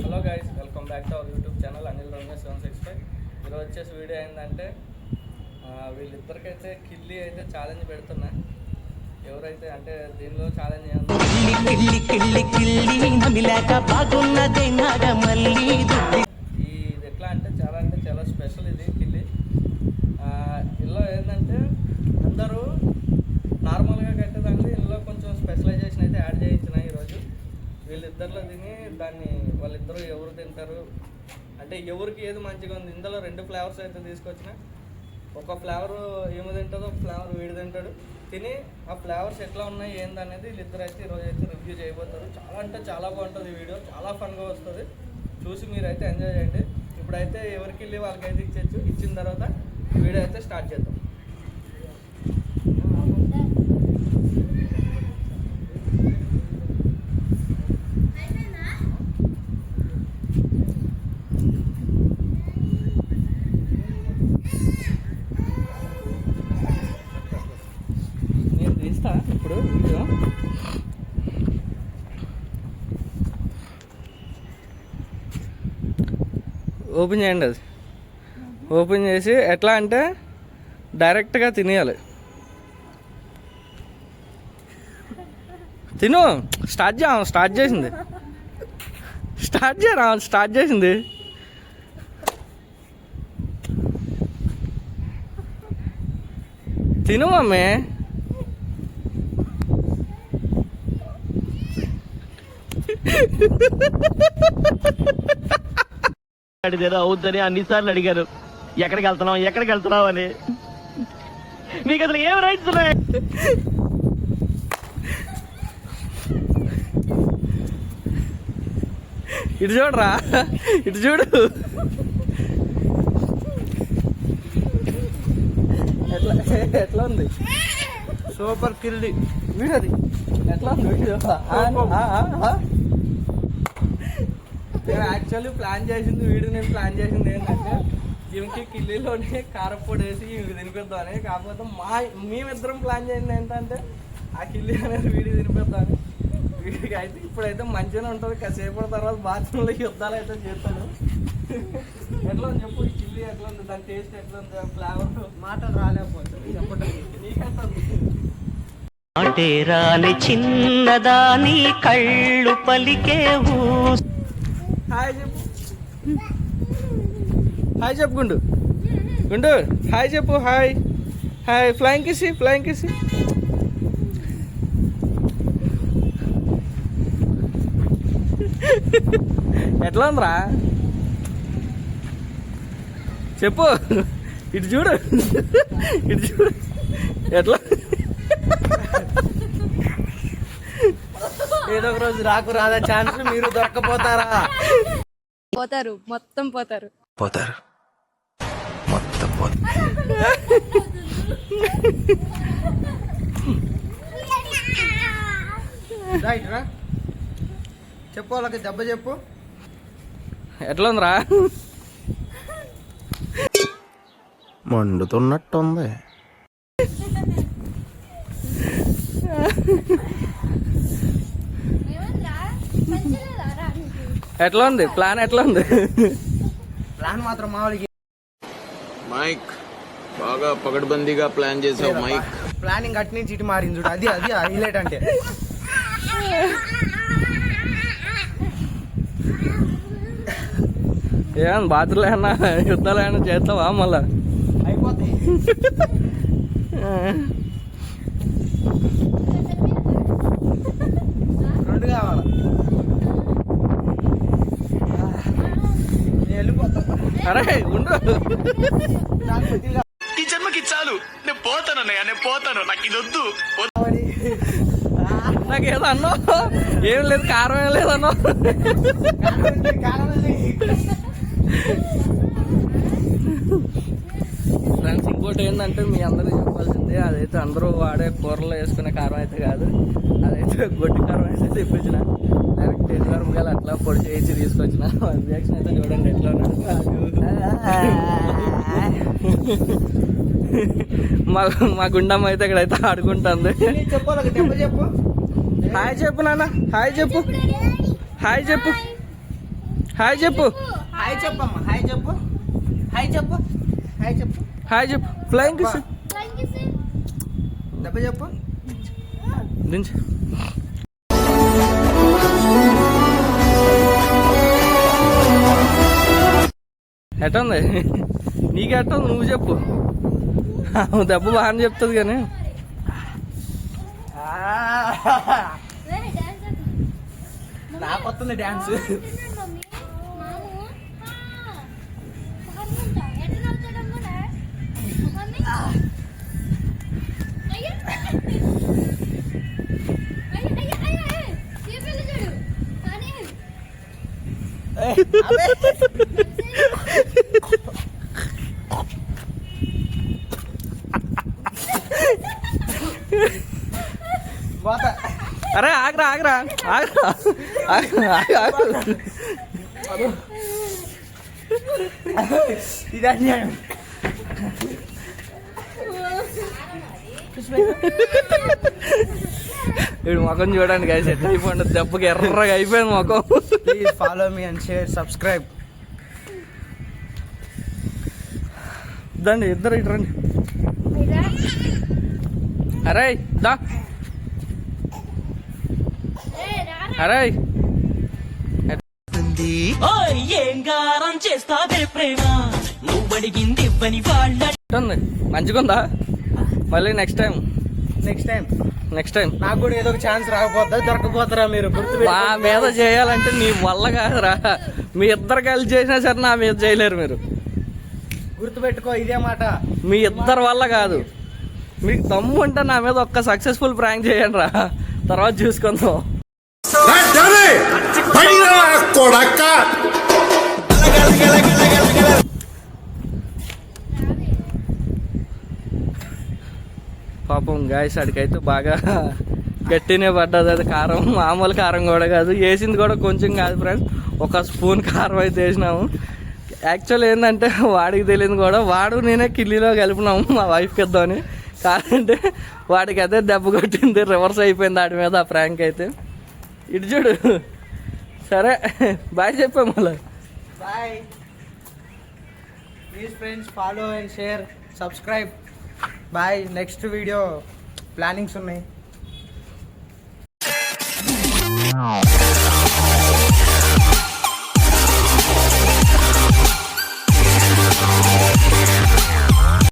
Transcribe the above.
Hello guys, welcome back to our YouTube channel Anil Ramesh 765. ఈరోజు వచ్చేసి video ఏంటంటే వీళ్ళిద్దరికైతే కిల్లి అయితే ఛాలెంజ్ పెడుతున్నా. ఎవరైతే అంటే దీనిలో ఛాలెంజ్ ఇది ఎట్లా అంటే చాలా స్పెషల్. ఇది కిల్లి ఇందులో ఏంటంటే అందరూ నార్మల్గా కట్టేదాన్ని ఇందులో కొంచెం స్పెషలైజేషన్ అయితే యాడ్ చేయించిన. ఈరోజు వీళ్ళిద్దరిలో తిని దాన్ని వాళ్ళిద్దరూ ఎవరు తింటారు అంటే ఎవరికి ఏది మంచిగా ఉంది. ఇందులో 2 ఫ్లేవర్స్ అయితే తీసుకొచ్చిన. ఒక ఫ్లేవర్ ఏమో తింటుందో, ఒక ఫ్లేవర్ వీడు తింటాడు. తిని ఆ ఫ్లేవర్స్ ఎట్లా ఉన్నాయి ఏందనేది వీళ్ళిద్దరు అయితే ఈరోజు అయితే రివ్యూ చేయబోతారు. చాలా బాగుంటుంది వీడియో, చాలా ఫన్గా వస్తుంది. చూసి మీరైతే ఎంజాయ్ చేయండి. ఇప్పుడైతే ఎవరికి వెళ్ళి వాళ్ళకైతే ఇచ్చేచ్చు. ఇచ్చిన తర్వాత వీడియో అయితే స్టార్ట్ చేద్దాం. ఇప్పుడు వీడియో ఓపెన్ చేయండి. అది ఓపెన్ చేసి ఎట్లా అంటే డైరెక్ట్గా తినేయాలి. తిను. స్టార్ట్ చేసింది. స్టార్ట్ చేసింది. తిను మమ్మీ. అడిగేదో అవుద్దని అన్నిసార్లు అడిగారు. ఎక్కడికి వెళ్తున్నావు అని. నీకు అసలు ఏం రైట్స్ ఉన్నాయి? ఇటు చూడరా, ఇటు చూడు. ఎట్లా ఉంది? సూపర్ కిల్లి వీడది. ఎట్లా ఉంది వీడియో? నేను యాక్చువల్లీ ప్లాన్ చేసింది నేను ప్లాన్ చేసింది ఏంటంటే ఈమెకి కిల్లీలోనే కారపొడి వేసి ఇవి తినిపిద్దామని. కాకపోతే మేమిద్దరం ప్లాన్ చేసింది ఏంటంటే ఆ కిల్లి అనేది వీడికి తినిపిద్దామని. వీడికి అయితే ఇప్పుడైతే మంచిగానే ఉంటుంది. కాసేపటి తర్వాత బాత్రూంలో యుద్ధాలు అయితే చేస్తాడు. ఎట్లా ఉంది చెప్పు, ఈ కిల్లి ఎట్లా ఉంది, దాని టేస్ట్ ఎట్లా ఉంది, ఫ్లేవర్ మాటలు రాలేకపోతుంది చెప్పడానికి. నీకెంత రాని చిన్నదాని కళ్ళు పలికే. హాయ్ చెప్పు. హాయ్ చెప్పు గుండు. హాయ్ చెప్పు. Hi flying kiss. ఎట్లా ఉందిరా చెప్పు. ఇటు చూడు. ఎట్లా? ఏదో ఒక రోజు రాదా ఛాన్స్ మీరు దొరకపోతారా? పోతారు మొత్తం. చెప్పు వాళ్ళకి దెబ్బ చెప్పు. ఎట్లా ఉందిరా? మండుతున్నట్టుంది. ఎట్లా ఉంది ప్లాన్? ఎట్లా ఉంది ప్లాన్ మాత్రం మామూలుగా. మైక్ బాగా పగడ్బందీగా ప్లాన్ చేసావు మైక్. ప్లానింగ్ అటు నుంచి ఇటు మారింది. అది హైలైట్ అంటే. ఏమన్నా బాత్రూంలో ఏమన్నా యుద్ధాలు ఏమన్నా చేస్తావా? మళ్ళా అయిపోతాయి. రెండు కావాలి. అరే ఉండు. ఈ జన్మకి చాలు, నేను పోతాను. నాకు ఇది వద్దు. నాకేదో అన్నా ఏం లేదు, కారం ఏం లేదన్నా. ఫ్రెండ్స్, ఇంకోటి ఏంటంటే మీ అందరూ చెప్పాల్సింది, అదైతే అందరూ వాడే కూరలో వేసుకునే కారం అయితే కాదు. అదైతే గొడ్డి కారం అయితే తెప్పించిన. డైరెక్ట్ ఎదురుగాలు అట్లా పొడి చేయించి తీసుకొచ్చిన. రియాక్షన్ అయితే చూడండి ఎట్లా ఉన్నాడు. మా గుండమ్మ అయితే ఇక్కడైతే ఆడుకుంటుంది. చెప్పు. హాయ్ చెప్పు నాన్న. హాయ్ చెప్పు. హాయ్ చెప్పు హాయ్ చెప్పమ్మా, హాయ్ చెప్పు, హాయ్ చెప్పు, హాయ్ చెప్పు, హాయ్ చెప్పు. ఫ్లయింగ్ కిస్ దెబ్బ చెప్పు. దించు. ఎట్టుంది నీకు ఎట్టుంది నువ్వు చెప్పు. దెబ్బ బాగానే చెప్తుంది కానీ నాకు వస్తుంది డ్యాన్స్. అరే ఆగరా ఆగరా ఆగరా ఇది అన్యాయం. వీడు ముఖం చూడండి గాయస్ ఎట్లా అయిపోయింది, దెబ్బకి ఎర్రగా అయిపోయింది ముఖం. Please follow me and share, subscribe. దండి ఇద్దరు ఇటు రండి. అరే దా అరే ఏం గారం చేస్తావే ప్రేమ నువ్వు అడిగింది ఇవ్వని వాళ్ళ మంచిగుందా? మళ్ళీ నెక్స్ట్ టైం నాకు కూడా ఏదో ఒక ఛాన్స్ రాకపోద్దా, దొరకపోతారా మీరు? మా మీద చేయాలంటే నీ వల్ల కాదురా. మీ ఇద్దరు కలిసి చేసినా సరే నా మీద చేయలేరు మీరు. గుర్తుపెట్టుకో ఇదే మాట. మీ ఇద్దరు వల్ల కాదు. మీకు దమ్ము ఉంటే నా మీద ఒక్క సక్సెస్ఫుల్ ప్రాంక్ చేయండి రా, తర్వాత చూసుకుందాం. పాపం గాయస్ అడికైతే బాగా గట్టినే పడ్డది. అది కారం మామూలు కారం కూడా కాదు, వేసింది కూడా కొంచెం కాదు ఫ్రెండ్స్, ఒక స్పూన్ కారం అయితే వేసినాము. యాక్చువల్ ఏంటంటే వాడికి తెలియదు కూడా, వాడు నేనే కిల్లీలో కలిపినాము మా వైఫ్కి ఇద్దామని. కాదంటే వాడికి అదే దెబ్బ కొట్టింది, రివర్స్ అయిపోయింది వాడి మీద ఆ ప్రాంక్ అయితే. ఇటు చూడు. సరే బాయ్ చెప్పా మళ్ళీ. Bye. Please friends follow and share, subscribe. Bye. Next video plannings ఉన్నాయి.